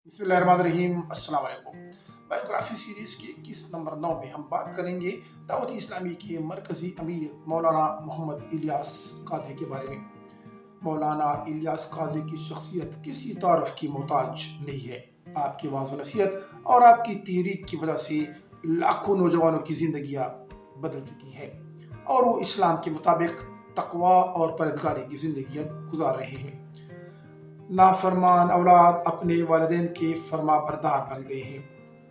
बिस्मिल्लाहिर्रहमानिर्रहीम। अस्सलाम वालेकुम। बायोग्राफी सीरीज़ के 21 नंबर 9 में हम बात करेंगे दावत इस्लामी के मरकज़ी अमीर मौलाना मोहम्मद इलियास कादरी के बारे में। मौलाना इलियास कादरी की शख्सियत किसी तारुफ की मोहताज नहीं है। आपकी वाज़ नसीहत और आपकी तहरीक की वजह से लाखों नौजवानों की ज़िंदगियाँ बदल चुकी हैं और वो इस्लाम के मुताबिक तकवा और परहेज़गारी की ज़िंदगियाँ गुजार रहे हैं। नाफरमान औलाद अपने वालिदैन के फरमा बरदार बन गए हैं।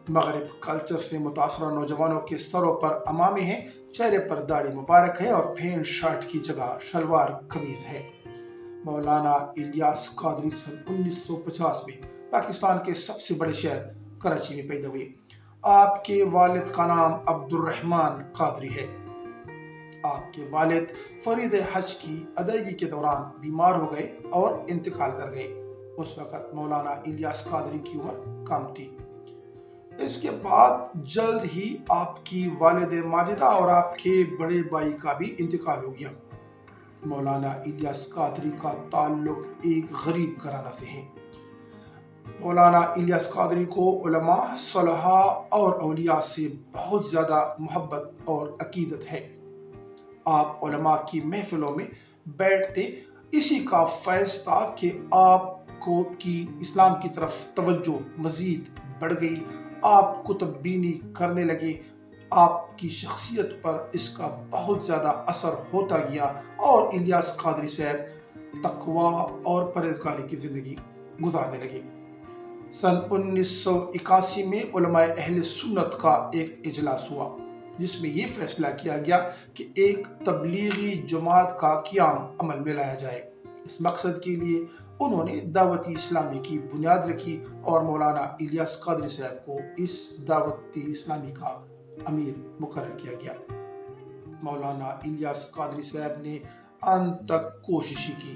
मगरब कल्चर से मुतासरा नौजवानों के सरों पर अमामे हैं, चेहरे पर दाढ़ी मुबारक है और पैंट शर्ट की जगह शलवार कमीज है। मौलाना इलियास कादरी सन 1950 में पाकिस्तान के सबसे बड़े शहर कराची में पैदा हुए। आपके वालिद का नाम अब्दुर्रहमान कादरी है। आपके वालिद फरीद हज की अदायगी के दौरान बीमार हो गए और इंतकाल कर गए। उस वक़्त मौलाना इलियास कादरी की उम्र कम थी। इसके बाद जल्द ही आपकी वालिद माजिदा और आपके बड़े भाई का भी इंतकाल हो गया। मौलाना इलियास कादरी का ताल्लुक एक गरीब घराना से है। मौलाना इलियास कादरी को उलमा, सलहा और औलिया से बहुत ज़्यादा मोहब्बत और अकीदत है। आप उलमा की महफिलों में बैठते इसी का फैज़ था कि आपको की इस्लाम की तरफ तवज्जो मज़ीद बढ़ गई। आप कुतुबबीनी करने लगे। आपकी शख्सियत पर इसका बहुत ज़्यादा असर होता गया और इलियास कादरी साहब तकवा और परहेज़गारी की ज़िंदगी गुजारने लगे। सन 1981 में उलमाए अहले सुन्नत का एक इजलास हुआ जिसमें यह फैसला किया गया कि एक तबलीगी जमात का क़याम अमल में लाया जाए। इस मकसद के लिए उन्होंने दावती इस्लामी की बुनियाद रखी और मौलाना इलियास कादरी साहब को इस दावती इस्लामी का अमीर मुकर्रर किया गया। मौलाना इलियास कादरी साहब ने अंत तक कोशिशें की।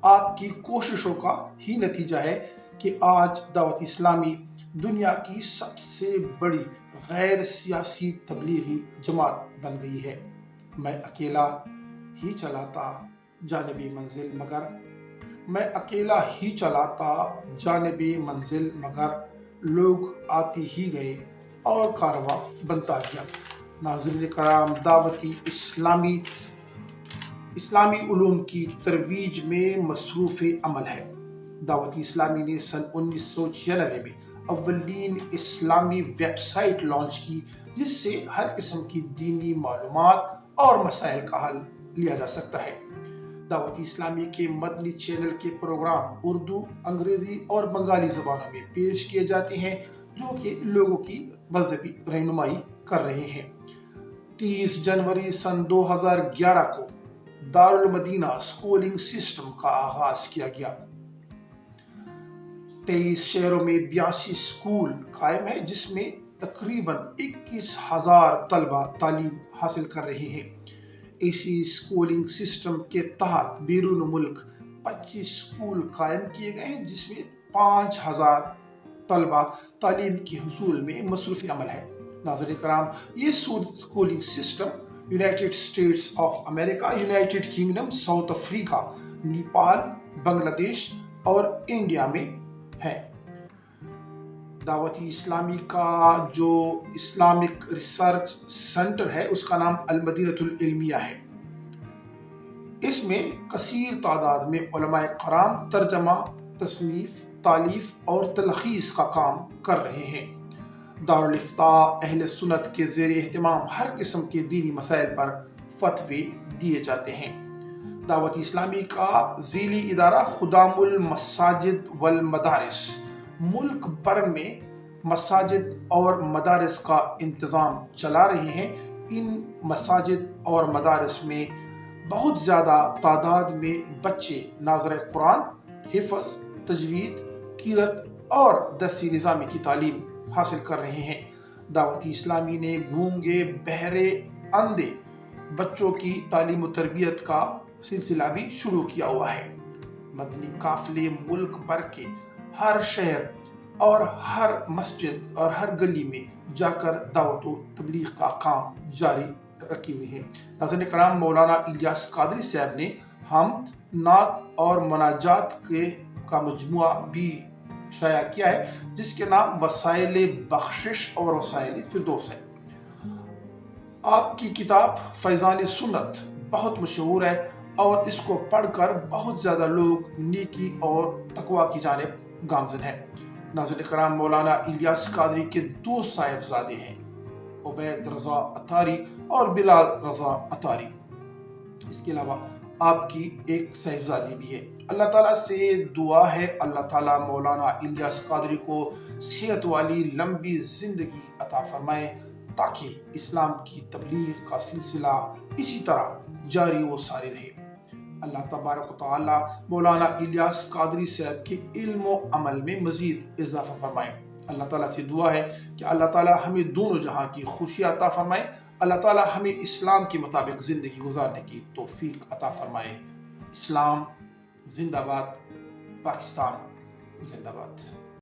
आपकी कोशिशों का ही नतीजा है कि आज दावत इस्लामी दुनिया की सबसे बड़ी गैर सियासी तबलीगी जमात बन गई है। मैं अकेला ही चलाता जानिबे मंजिल मगर मैं अकेला ही चलाता जानिबे मंजिल मगर लोग आते ही गए और कारवां बनता गया। नाज़रीन कराम, दावती इस्लामी उलूम की तरवीज में मसरूफ़ अमल है। दावती इस्लामी ने सन 1996 में अव्वलीन इस्लामी वेबसाइट लॉन्च की जिससे हर किस्म की दीनी मालूमात और मसाइल का हल लिया जा सकता है। दावती इस्लामी के मदनी चैनल के प्रोग्राम उर्दू, अंग्रेज़ी और बंगाली ज़बानों में पेश किए जाते हैं जो कि लोगों की मज़हबी रहनुमाई कर रहे हैं। 30 जनवरी सन 2011 को दारुल मदीना स्कूलिंग सिस्टम का आगाज़ किया गया। 23 शहरों में 82 स्कूल कायम है जिसमें तकरीबन 21,000 तलबा तालीम हासिल कर रहे हैं। इसी स्कूलिंग सिस्टम के तहत बैरून मुल्क 25 स्कूल कायम किए गए हैं जिसमें 5,000 तलबा तालीम के हुसूल में मसरूफ़ अमल है। नाज़रीन कराम, ये schooling system United states of America, United kingdom, south Africa, Nepal, Bangladesh और इंडिया में है। दावती इस्लामी का जो इस्लामिक रिसर्च सेंटर है उसका नाम अल मदीनतुल इल्मिया है। इसमें कसीर तादाद में उलमाए कराम तर्जमा, तसनीफ, तालीफ और तलखीस का काम कर रहे हैं। दारुल इफ्ता अहले सुन्नत के ज़ेर एहतिमाम हर किस्म के दीनी मसाइल पर फतवे दिए जाते हैं। दावत इस्लामी का ज़ीली इदारा खुदामुल मसाजिद वल मदारिस मुल्क भर में मसाजिद और मदारिस का इंतज़ाम चला रहे हैं। इन मसाजिद और मदारिस में बहुत ज़्यादा तादाद में बच्चे नाज़रे कुरान, हिफ़्ज़, तजवीद, क़िरात और दर्सी निज़ामी की तालीम हासिल कर रहे हैं। दावती इस्लामी ने गूंगे, बहरे, अंधे बच्चों की तालीम और तरबियत का सिलसिला भी शुरू किया हुआ है। मदनी काफिले मुल्क भर के हर शहर और हर मस्जिद और हर गली में जाकर दावत व तबलीग का काम जारी रखे हुए हैं। नाज़रीन कराम, मौलाना इलियास कादरी साहब ने हम्द, नात और मनाजात का मजमुआ भी شائع کیا ہے جس کے نام وسائل بخشش اور وسائل فردوس ہے۔ آپ کی کتاب فیضان سنت بہت مشہور ہے اور اس کو پڑھ کر بہت زیادہ لوگ نیکی اور تقوی کی جانب گامزن ہیں۔ ناظرین کرام، مولانا الیاس قادری کے دو صاحبزادے ہیں، عبید رضا اتاری اور بلال رضا اتاری۔ اس کے علاوہ آپ کی ایک صاحبزادی بھی ہے۔ اللہ تعالیٰ سے دعا ہے اللہ تعالیٰ مولانا الیاس قادری کو صحت والی لمبی زندگی عطا فرمائے تاکہ اسلام کی تبلیغ کا سلسلہ اسی طرح جاری و ساری رہے۔ اللہ تبارک و تعالیٰ مولانا الیاس قادری صاحب کے علم و عمل میں مزید اضافہ فرمائے۔ اللہ تعالیٰ سے دعا ہے کہ اللہ تعالیٰ ہمیں دونوں جہاں کی خوشیاں عطا فرمائے۔ اللہ تعالیٰ ہمیں اسلام کے مطابق زندگی گزارنے کی توفیق عطا فرمائے۔ اسلام زندہ باد، پاکستان زندہ باد۔